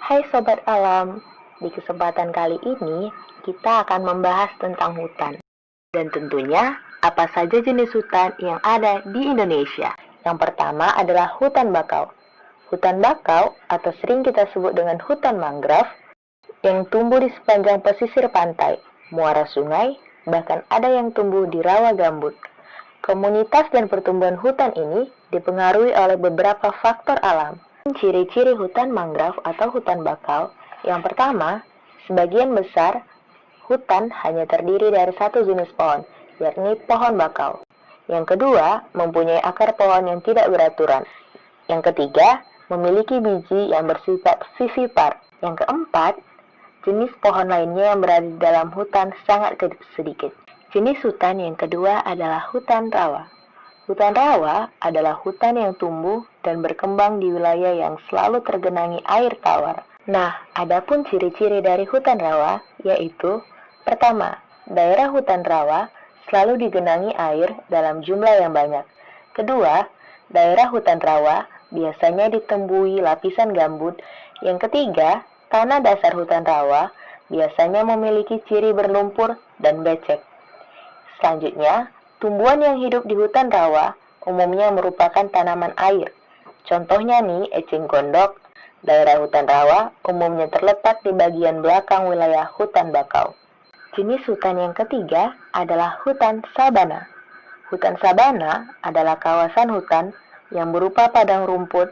Hai Sobat Alam, di kesempatan kali ini kita akan membahas tentang hutan. Dan tentunya apa saja jenis hutan yang ada di Indonesia. Yang pertama adalah hutan bakau. Hutan bakau atau sering kita sebut dengan hutan mangrove yang tumbuh di sepanjang pesisir pantai, muara sungai, bahkan ada yang tumbuh di rawa gambut. Komunitas dan pertumbuhan hutan ini dipengaruhi oleh beberapa faktor alam. Ciri-ciri hutan mangrove atau hutan bakau. Yang pertama, sebagian besar hutan hanya terdiri dari satu jenis pohon, yakni pohon bakau. Yang kedua, mempunyai akar pohon yang tidak beraturan. Yang ketiga, memiliki biji yang bersifat vivipar. Yang keempat, jenis pohon lainnya yang berada di dalam hutan sangat sedikit. Jenis hutan yang kedua adalah hutan rawa. Hutan rawa adalah hutan yang tumbuh dan berkembang di wilayah yang selalu tergenangi air tawar. Nah, adapun ciri-ciri dari hutan rawa yaitu: pertama, daerah hutan rawa selalu digenangi air dalam jumlah yang banyak. Kedua, daerah hutan rawa biasanya ditemui lapisan gambut. Yang ketiga, tanah dasar hutan rawa biasanya memiliki ciri berlumpur dan becek. Selanjutnya, tumbuhan yang hidup di hutan rawa umumnya merupakan tanaman air. Contohnya nih, eceng gondok. Daerah hutan rawa umumnya terletak di bagian belakang wilayah hutan bakau. Jenis hutan yang ketiga adalah hutan sabana. Hutan sabana adalah kawasan hutan yang berupa padang rumput,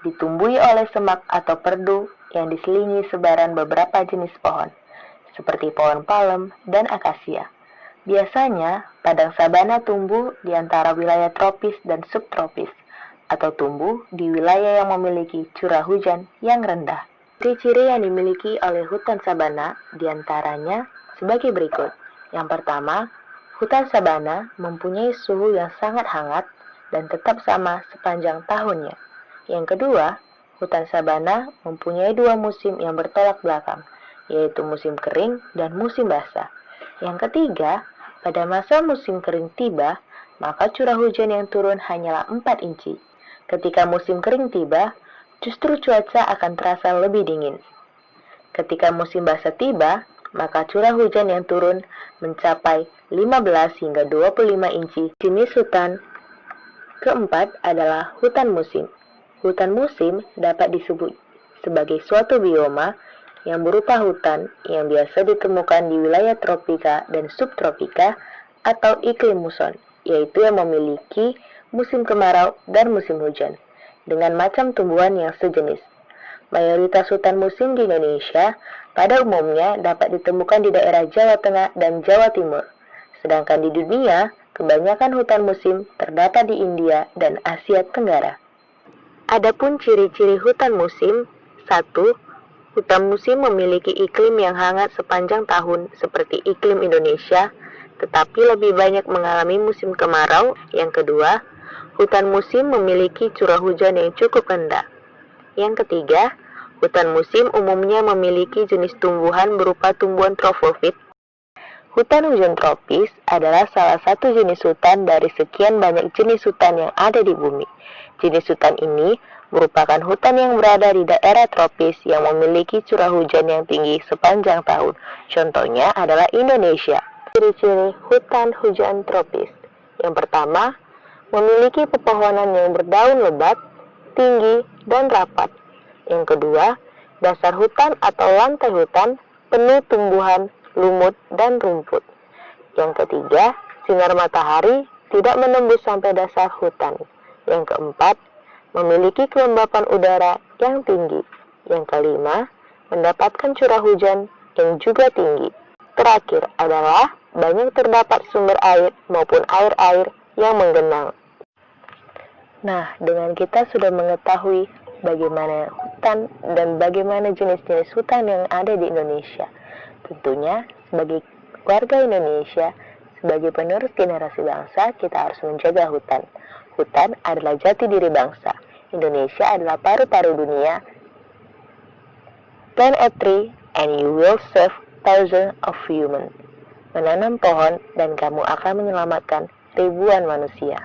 ditumbuhi oleh semak atau perdu yang diselingi sebaran beberapa jenis pohon, seperti pohon palem dan akasia. Biasanya, padang sabana tumbuh di antara wilayah tropis dan subtropis, atau tumbuh di wilayah yang memiliki curah hujan yang rendah. Ciri-ciri yang dimiliki oleh hutan sabana diantaranya sebagai berikut. Yang pertama, hutan sabana mempunyai suhu yang sangat hangat dan tetap sama sepanjang tahunnya. Yang kedua, hutan sabana mempunyai dua musim yang bertolak belakang, yaitu musim kering dan musim basah. Yang ketiga, pada masa musim kering tiba, maka curah hujan yang turun hanyalah 4 inci. Ketika musim kering tiba, justru cuaca akan terasa lebih dingin. Ketika musim basah tiba, maka curah hujan yang turun mencapai 15 hingga 25 inci. Jenis hutan keempat adalah hutan musim. Hutan musim dapat disebut sebagai suatu bioma yang berupa hutan yang biasa ditemukan di wilayah tropika dan subtropika atau iklim muson, yaitu yang memiliki musim kemarau dan musim hujan, dengan macam tumbuhan yang sejenis. Mayoritas hutan musim di Indonesia pada umumnya dapat ditemukan di daerah Jawa Tengah dan Jawa Timur, sedangkan di dunia, kebanyakan hutan musim terdapat di India dan Asia Tenggara. Adapun ciri-ciri hutan musim: 1. Hutan musim memiliki iklim yang hangat sepanjang tahun seperti iklim Indonesia, tetapi lebih banyak mengalami musim kemarau. Yang kedua, hutan musim memiliki curah hujan yang cukup rendah. Yang ketiga, hutan musim umumnya memiliki jenis tumbuhan berupa tumbuhan trofofit. Hutan hujan tropis adalah salah satu jenis hutan dari sekian banyak jenis hutan yang ada di bumi. Jenis hutan ini merupakan hutan yang berada di daerah tropis yang memiliki curah hujan yang tinggi sepanjang tahun. Contohnya adalah Indonesia. Ciri-ciri hutan hujan tropis. Yang pertama, memiliki pepohonan yang berdaun lebat, tinggi, dan rapat. Yang kedua, dasar hutan atau lantai hutan penuh tumbuhan, lumut, dan rumput. Yang ketiga, sinar matahari tidak menembus sampai dasar hutan. Yang keempat, memiliki kelembapan udara yang tinggi. Yang kelima, mendapatkan curah hujan yang juga tinggi. Terakhir adalah banyak terdapat sumber air maupun air-air yang menggenang. Nah, dengan kita sudah mengetahui bagaimana hutan dan bagaimana jenis-jenis hutan yang ada di Indonesia. Tentunya, sebagai warga Indonesia, sebagai penerus generasi bangsa, kita harus menjaga hutan. Hutan adalah jati diri bangsa. Indonesia adalah paru-paru dunia. Plant a tree and you will save thousands of humans. Menanam pohon dan kamu akan menyelamatkan ribuan manusia.